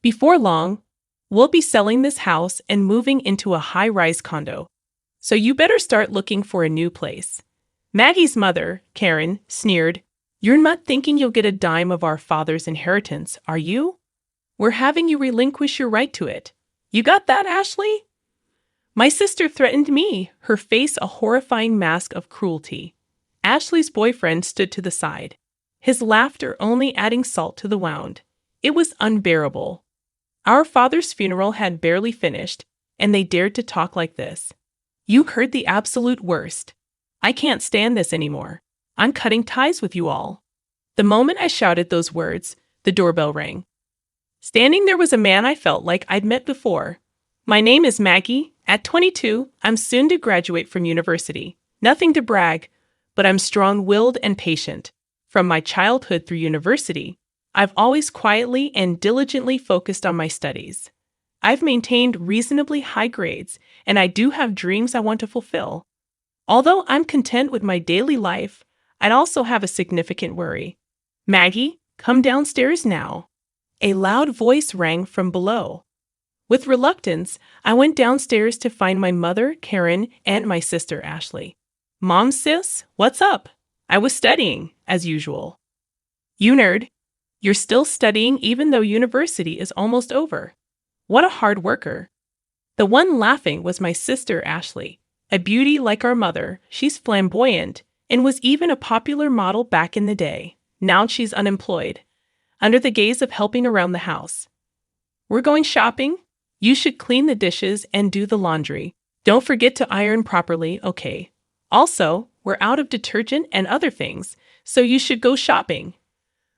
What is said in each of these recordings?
Before long, we'll be selling this house and moving into a high-rise condo. So you better start looking for a new place." Maggie's mother, Karen, sneered, "You're not thinking you'll get a dime of our father's inheritance, are you? We're having you relinquish your right to it. You got that, Ashley?" My sister threatened me, her face a horrifying mask of cruelty. Ashley's boyfriend stood to the side, his laughter only adding salt to the wound. It was unbearable. Our father's funeral had barely finished, and they dared to talk like this. "You heard the absolute worst. I can't stand this anymore. I'm cutting ties with you all." The moment I shouted those words, the doorbell rang. Standing there was a man I felt like I'd met before. "My name is Maggie. At 22, I'm soon to graduate from university. Nothing to brag, but I'm strong-willed and patient. From my childhood through university, I've always quietly and diligently focused on my studies. I've maintained reasonably high grades, and I do have dreams I want to fulfill. Although I'm content with my daily life, I'd also have a significant worry. Maggie, come downstairs now." A loud voice rang from below. With reluctance, I went downstairs to find my mother, Karen, and my sister, Ashley. "Mom, sis, what's up?" "I was studying, as usual." "You nerd. You're still studying even though university is almost over. What a hard worker." The one laughing was my sister, Ashley. A beauty like our mother, she's flamboyant and was even a popular model back in the day. Now she's unemployed, under the gaze of helping around the house. "We're going shopping. You should clean the dishes and do the laundry. Don't forget to iron properly, okay? Also, we're out of detergent and other things, so you should go shopping."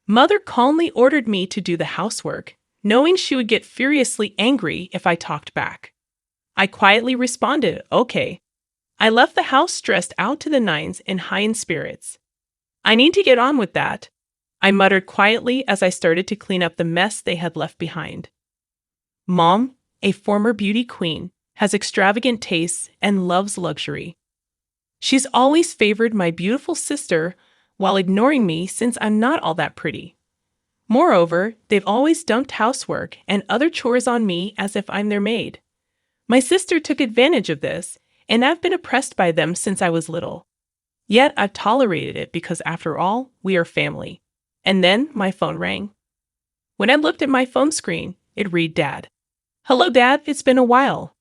Mother calmly ordered me to do the housework, knowing she would get furiously angry if I talked back. I quietly responded, "Okay." I left the house stressed out to the nines and high in spirits. "I need to get on with that," I muttered quietly as I started to clean up the mess they had left behind. Mom, a former beauty queen, has extravagant tastes and loves luxury. She's always favored my beautiful sister while ignoring me since I'm not all that pretty. Moreover, they've always dumped housework and other chores on me as if I'm their maid. My sister took advantage of this, and I've been oppressed by them since I was little. Yet I've tolerated it because, after all, we are family. And then my phone rang. When I looked at my phone screen, it read Dad. "Hello, Dad, it's been a while."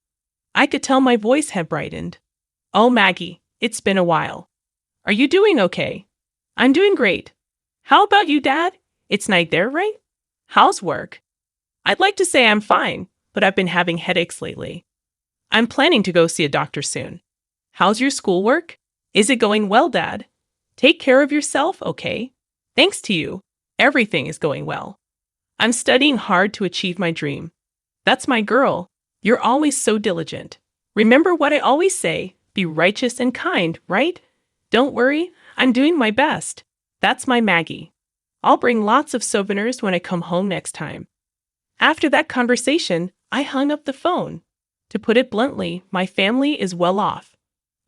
I could tell my voice had brightened. "Oh, Maggie, it's been a while. Are you doing okay?" "I'm doing great. How about you, Dad? It's night there, right? How's work?" "I'd like to say I'm fine, but I've been having headaches lately. I'm planning to go see a doctor soon." "How's your schoolwork? Is it going well, Dad? Take care of yourself, okay? Thanks to you, everything is going well. I'm studying hard to achieve my dream." "That's my girl. You're always so diligent. Remember what I always say, be righteous and kind, right? Don't worry, I'm doing my best." That's my Maggie. I'll bring lots of souvenirs when I come home next time. After that conversation, I hung up the phone. To put it bluntly, my family is well off.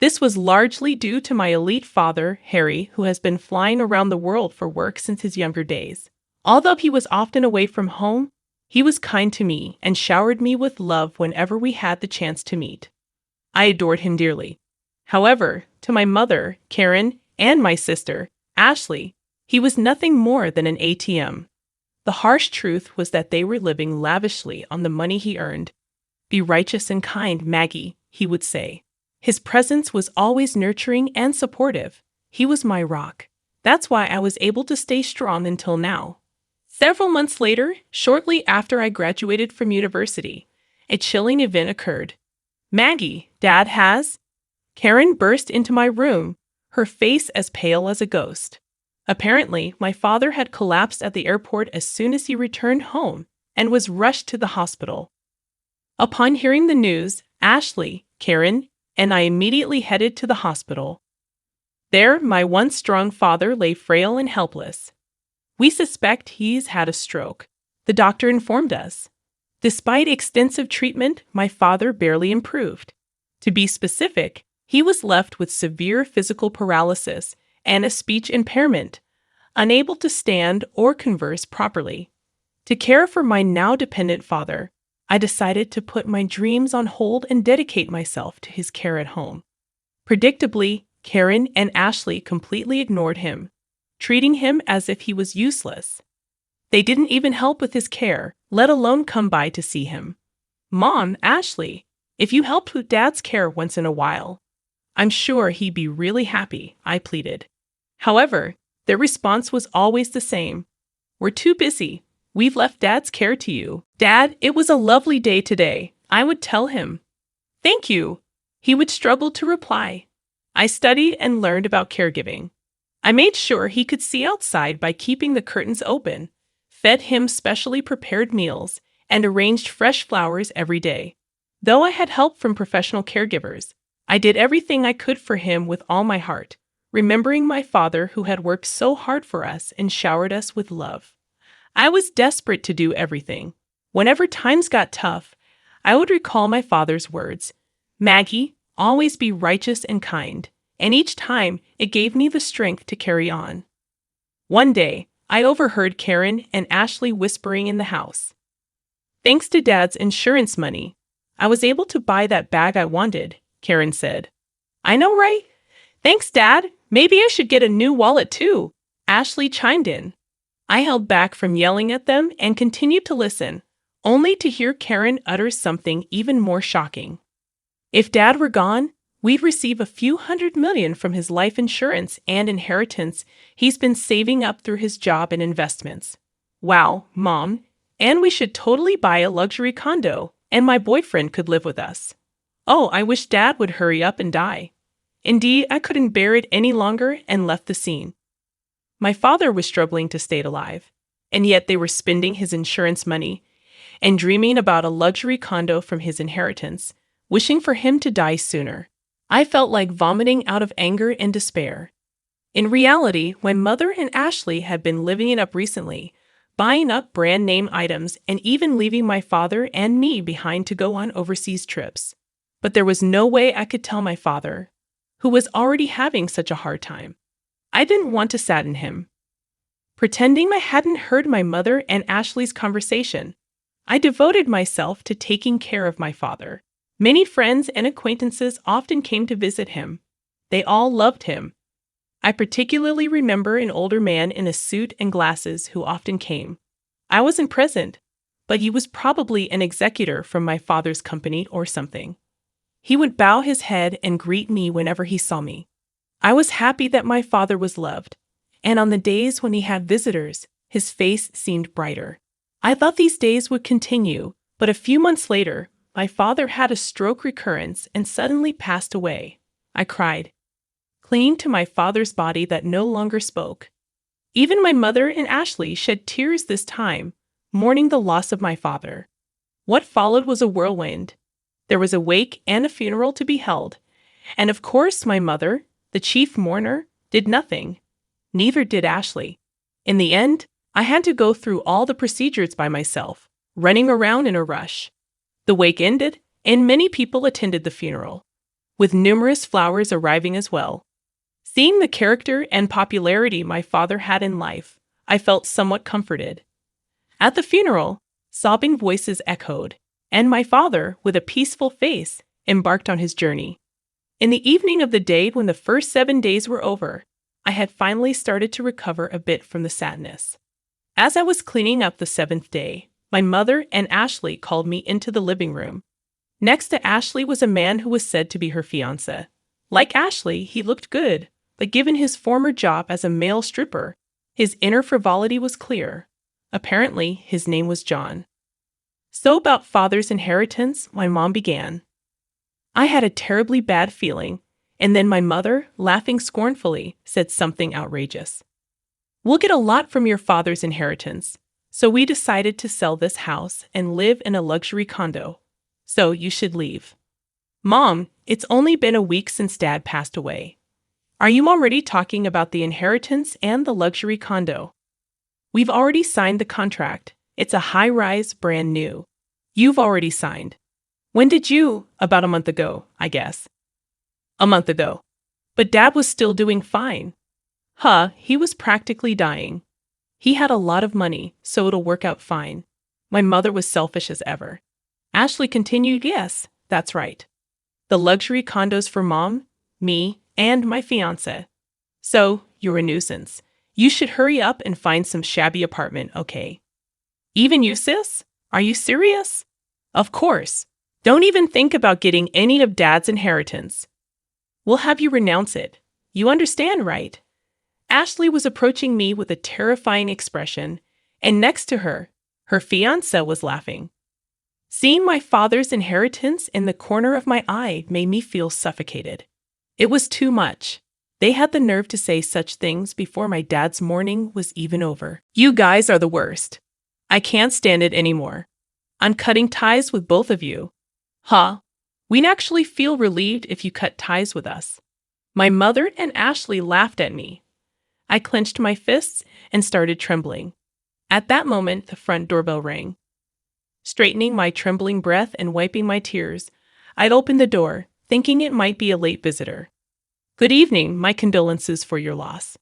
This was largely due to my elite father, Harry, who has been flying around the world for work since his younger days. Although he was often away from home, he was kind to me and showered me with love whenever we had the chance to meet. I adored him dearly. However, to my mother, Karen, and my sister, Ashley, he was nothing more than an ATM. The harsh truth was that they were living lavishly on the money he earned. "Be righteous and kind, Maggie," he would say. His presence was always nurturing and supportive. He was my rock. That's why I was able to stay strong until now. Several months later, shortly after I graduated from university, a chilling event occurred. "Maggie, Dad has..." Karen burst into my room, her face as pale as a ghost. Apparently, my father had collapsed at the airport as soon as he returned home and was rushed to the hospital. Upon hearing the news, Ashley, Karen, and I immediately headed to the hospital. There, my once strong father lay frail and helpless. "We suspect he's had a stroke," the doctor informed us. Despite extensive treatment, my father barely improved. To be specific, he was left with severe physical paralysis and a speech impairment, unable to stand or converse properly. To care for my now dependent father, I decided to put my dreams on hold and dedicate myself to his care at home. Predictably, Karen and Ashley completely ignored him, treating him as if he was useless. They didn't even help with his care, let alone come by to see him. Mom, Ashley, if you helped with Dad's care once in a while, I'm sure he'd be really happy, I pleaded. However, their response was always the same. We're too busy. We've left Dad's care to you. Dad, it was a lovely day today, I would tell him. Thank you. He would struggle to reply. I studied and learned about caregiving. I made sure he could see outside by keeping the curtains open, fed him specially prepared meals, and arranged fresh flowers every day. Though I had help from professional caregivers, I did everything I could for him with all my heart, remembering my father who had worked so hard for us and showered us with love. I was desperate to do everything. Whenever times got tough, I would recall my father's words, Maggie, always be righteous and kind, and each time it gave me the strength to carry on. One day, I overheard Karen and Ashley whispering in the house. Thanks to Dad's insurance money, I was able to buy that bag I wanted, Karen said. I know, right? Thanks, Dad. Maybe I should get a new wallet too, Ashley chimed in. I held back from yelling at them and continued to listen, only to hear Karen utter something even more shocking. If Dad were gone, we'd receive a few $100 million from his life insurance and inheritance he's been saving up through his job and investments. Wow, Mom. And we should totally buy a luxury condo, and my boyfriend could live with us. Oh, I wish Dad would hurry up and die. Indeed, I couldn't bear it any longer and left the scene. My father was struggling to stay alive, and yet they were spending his insurance money and dreaming about a luxury condo from his inheritance, wishing for him to die sooner. I felt like vomiting out of anger and despair. In reality, my mother and Ashley had been living it up recently, buying up brand name items and even leaving my father and me behind to go on overseas trips. But there was no way I could tell my father, who was already having such a hard time. I didn't want to sadden him. Pretending I hadn't heard my mother and Ashley's conversation, I devoted myself to taking care of my father. Many friends and acquaintances often came to visit him. They all loved him. I particularly remember an older man in a suit and glasses who often came. I wasn't present, but he was probably an executor from my father's company or something. He would bow his head and greet me whenever he saw me. I was happy that my father was loved, and on the days when he had visitors, his face seemed brighter. I thought these days would continue, but a few months later, my father had a stroke recurrence and suddenly passed away. I cried, clinging to my father's body that no longer spoke. Even my mother and Ashley shed tears this time, mourning the loss of my father. What followed was a whirlwind. There was a wake and a funeral to be held, and of course my mother, the chief mourner, did nothing. Neither did Ashley. In the end, I had to go through all the procedures by myself, running around in a rush. The wake ended, and many people attended the funeral, with numerous flowers arriving as well. Seeing the character and popularity my father had in life, I felt somewhat comforted. At the funeral, sobbing voices echoed, and my father, with a peaceful face, embarked on his journey. In the evening of the day when the first 7 days were over, I had finally started to recover a bit from the sadness. As I was cleaning up the 7th day, my mother and Ashley called me into the living room. Next to Ashley was a man who was said to be her fiancé. Like Ashley, he looked good, but given his former job as a male stripper, his inner frivolity was clear. Apparently, his name was John. So about father's inheritance, my mom began. I had a terribly bad feeling, and then my mother, laughing scornfully, said something outrageous. We'll get a lot from your father's inheritance, so we decided to sell this house and live in a luxury condo. So you should leave. Mom, it's only been a week since Dad passed away. Are you already talking about the inheritance and the luxury condo? We've already signed the contract. It's a high-rise, brand new. You've already signed. When did you? About a month ago, I guess. A month ago. But Dad was still doing fine. He was practically dying. He had a lot of money, so it'll work out fine. My mother was selfish as ever. Ashley continued, yes, that's right. The luxury condos for mom, me, and my fiancé. So, you're a nuisance. You should hurry up and find some shabby apartment, okay? Even you, sis? Are you serious? Of course. Don't even think about getting any of Dad's inheritance. We'll have you renounce it. You understand, right? Ashley was approaching me with a terrifying expression, and next to her, her fiancé was laughing. Seeing my father's inheritance in the corner of my eye made me feel suffocated. It was too much. They had the nerve to say such things before my dad's mourning was even over. You guys are the worst. I can't stand it anymore. I'm cutting ties with both of you. Huh? We'd actually feel relieved if you cut ties with us. My mother and Ashley laughed at me. I clenched my fists and started trembling. At that moment, the front doorbell rang. Straightening my trembling breath and wiping my tears, I'd opened the door, thinking it might be a late visitor. Good evening, my condolences for your loss.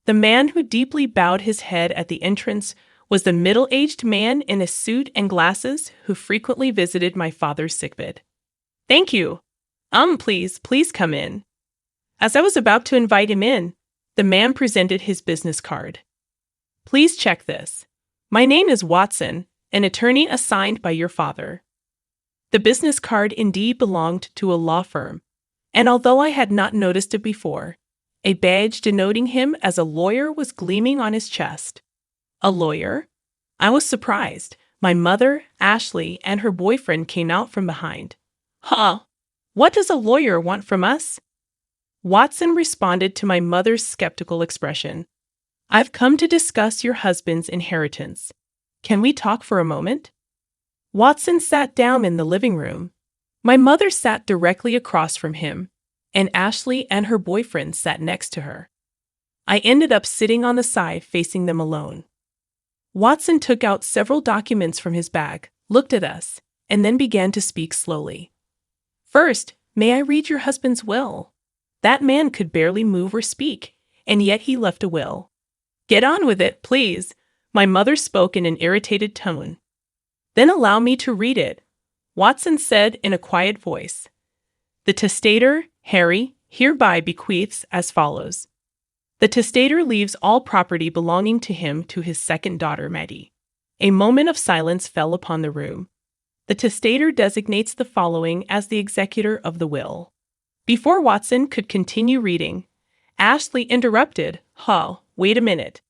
The man who deeply bowed his head at the entrance was the middle-aged man in a suit and glasses who frequently visited my father's sickbed. Thank you. Please come in. As I was about to invite him in, the man presented his business card. Please check this. My name is Watson, an attorney assigned by your father. The business card indeed belonged to a law firm, and although I had not noticed it before, a badge denoting him as a lawyer was gleaming on his chest. A lawyer? I was surprised. My mother, Ashley, and her boyfriend came out from behind. Huh? What does a lawyer want from us? Watson responded to my mother's skeptical expression. I've come to discuss your husband's inheritance. Can we talk for a moment? Watson sat down in the living room. My mother sat directly across from him, and Ashley and her boyfriend sat next to her. I ended up sitting on the side facing them alone. Watson took out several documents from his bag, looked at us, and then began to speak slowly. First, may I read your husband's will? That man could barely move or speak, and yet he left a will. Get on with it, please. My mother spoke in an irritated tone. Then allow me to read it, Watson said in a quiet voice. The testator, Harry, hereby bequeaths as follows. The testator leaves all property belonging to him to his second daughter, Maddie. A moment of silence fell upon the room. The testator designates the following as the executor of the will. Before Watson could continue reading, Ashley interrupted. Wait a minute.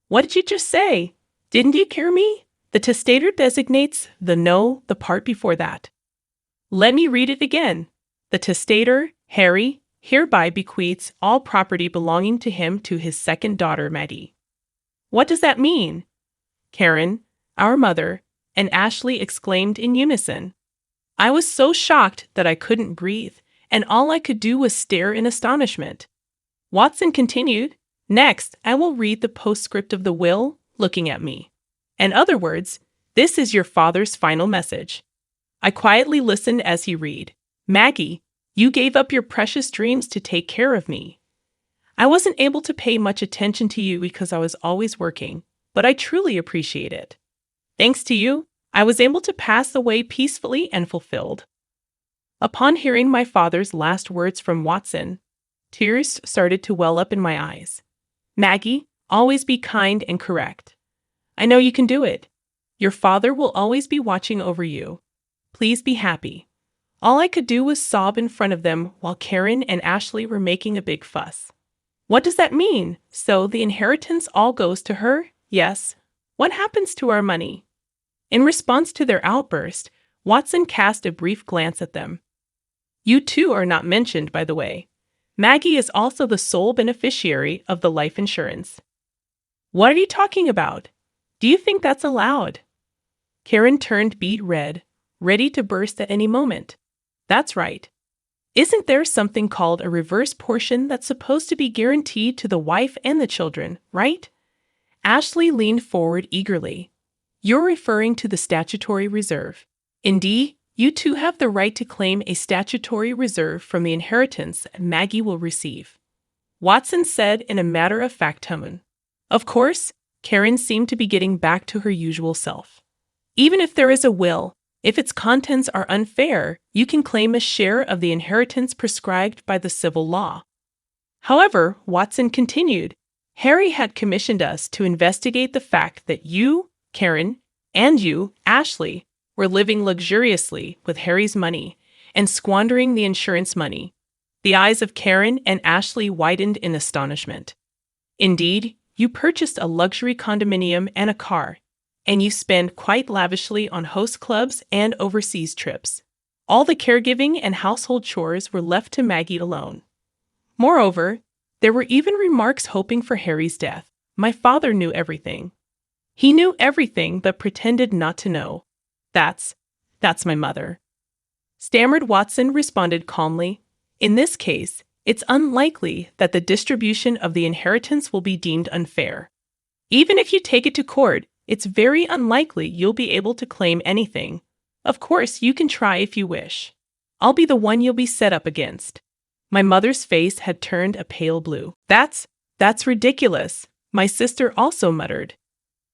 What did you just say? Didn't you hear me? The testator designates the part before that. Let me read it again. The testator, Harry, hereby bequeaths all property belonging to him to his second daughter, Maddie. What does that mean? Karen, our mother, and Ashley exclaimed in unison. I was so shocked that I couldn't breathe, and all I could do was stare in astonishment. Watson continued, Next, I will read the postscript of the will, looking at me. In other words, this is your father's final message. I quietly listened as he read. Maggie, you gave up your precious dreams to take care of me. I wasn't able to pay much attention to you because I was always working, but I truly appreciate it. Thanks to you, I was able to pass away peacefully and fulfilled. Upon hearing my father's last words from Watson, tears started to well up in my eyes. Maggie, always be kind and correct. I know you can do it. Your father will always be watching over you. Please be happy. All I could do was sob in front of them while Karen and Ashley were making a big fuss. What does that mean? So the inheritance all goes to her? Yes. What happens to our money? In response to their outburst, Watson cast a brief glance at them. You two are not mentioned, by the way. Maggie is also the sole beneficiary of the life insurance. What are you talking about? Do you think that's allowed? Karen turned beet red, ready to burst at any moment. That's right. Isn't there something called a reverse portion that's supposed to be guaranteed to the wife and the children, right? Ashley leaned forward eagerly. You're referring to the statutory reserve. Indeed, you two have the right to claim a statutory reserve from the inheritance Maggie will receive. Watson said in a matter-of-fact tone. Of course, Karen seemed to be getting back to her usual self. Even if there is a will, if its contents are unfair, you can claim a share of the inheritance prescribed by the civil law. However, Watson continued, Harry had commissioned us to investigate the fact that you, Karen, and you, Ashley, were living luxuriously with Harry's money and squandering the insurance money. The eyes of Karen and Ashley widened in astonishment. Indeed, you purchased a luxury condominium and a car, and you spend quite lavishly on host clubs and overseas trips. All the caregiving and household chores were left to Maggie alone. Moreover, there were even remarks hoping for Harry's death. My father knew everything. He knew everything but pretended not to know. That's my mother. Stammered Watson responded calmly. In this case, it's unlikely that the distribution of the inheritance will be deemed unfair. Even if you take it to court, it's very unlikely you'll be able to claim anything. Of course, you can try if you wish. I'll be the one you'll be set up against. My mother's face had turned a pale blue. That's ridiculous, my sister also muttered.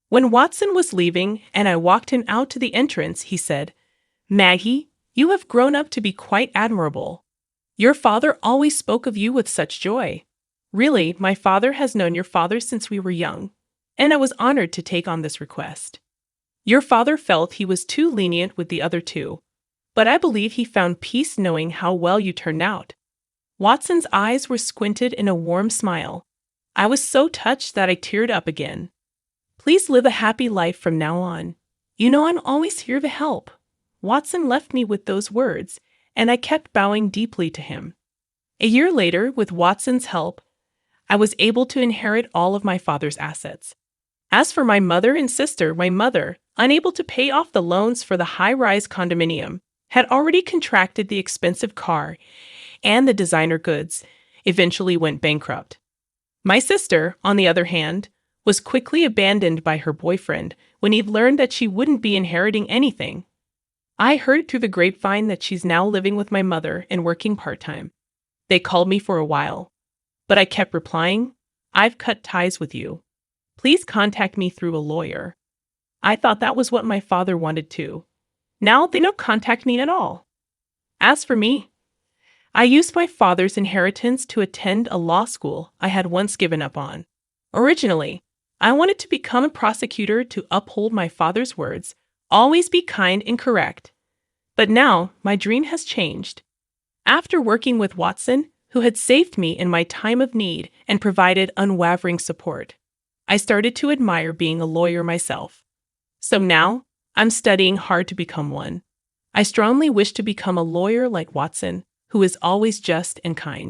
When Watson was leaving and I walked him out to the entrance, he said, Maggie, you have grown up to be quite admirable. Your father always spoke of you with such joy. Really, my father has known your father since we were young, and I was honored to take on this request. Your father felt he was too lenient with the other two, but I believe he found peace knowing how well you turned out. Watson's eyes were squinted in a warm smile. I was so touched that I teared up again. Please live a happy life from now on. You know I'm always here to help. Watson left me with those words, and I kept bowing deeply to him. A year later, with Watson's help, I was able to inherit all of my father's assets. As for my mother and sister, my mother, unable to pay off the loans for the high-rise condominium, had already contracted the expensive car and the designer goods, eventually went bankrupt. My sister, on the other hand, was quickly abandoned by her boyfriend when he learned that she wouldn't be inheriting anything. I heard through the grapevine that she's now living with my mother and working part-time. They called me for a while, but I kept replying, I've cut ties with you. Please contact me through a lawyer. I thought that was what my father wanted too. Now they don't contact me at all. As for me, I used my father's inheritance to attend a law school I had once given up on. Originally, I wanted to become a prosecutor to uphold my father's words, always be kind and correct. But now my dream has changed. After working with Watson, who had saved me in my time of need and provided unwavering support, I started to admire being a lawyer myself. So now, I'm studying hard to become one. I strongly wish to become a lawyer like Watson, who is always just and kind.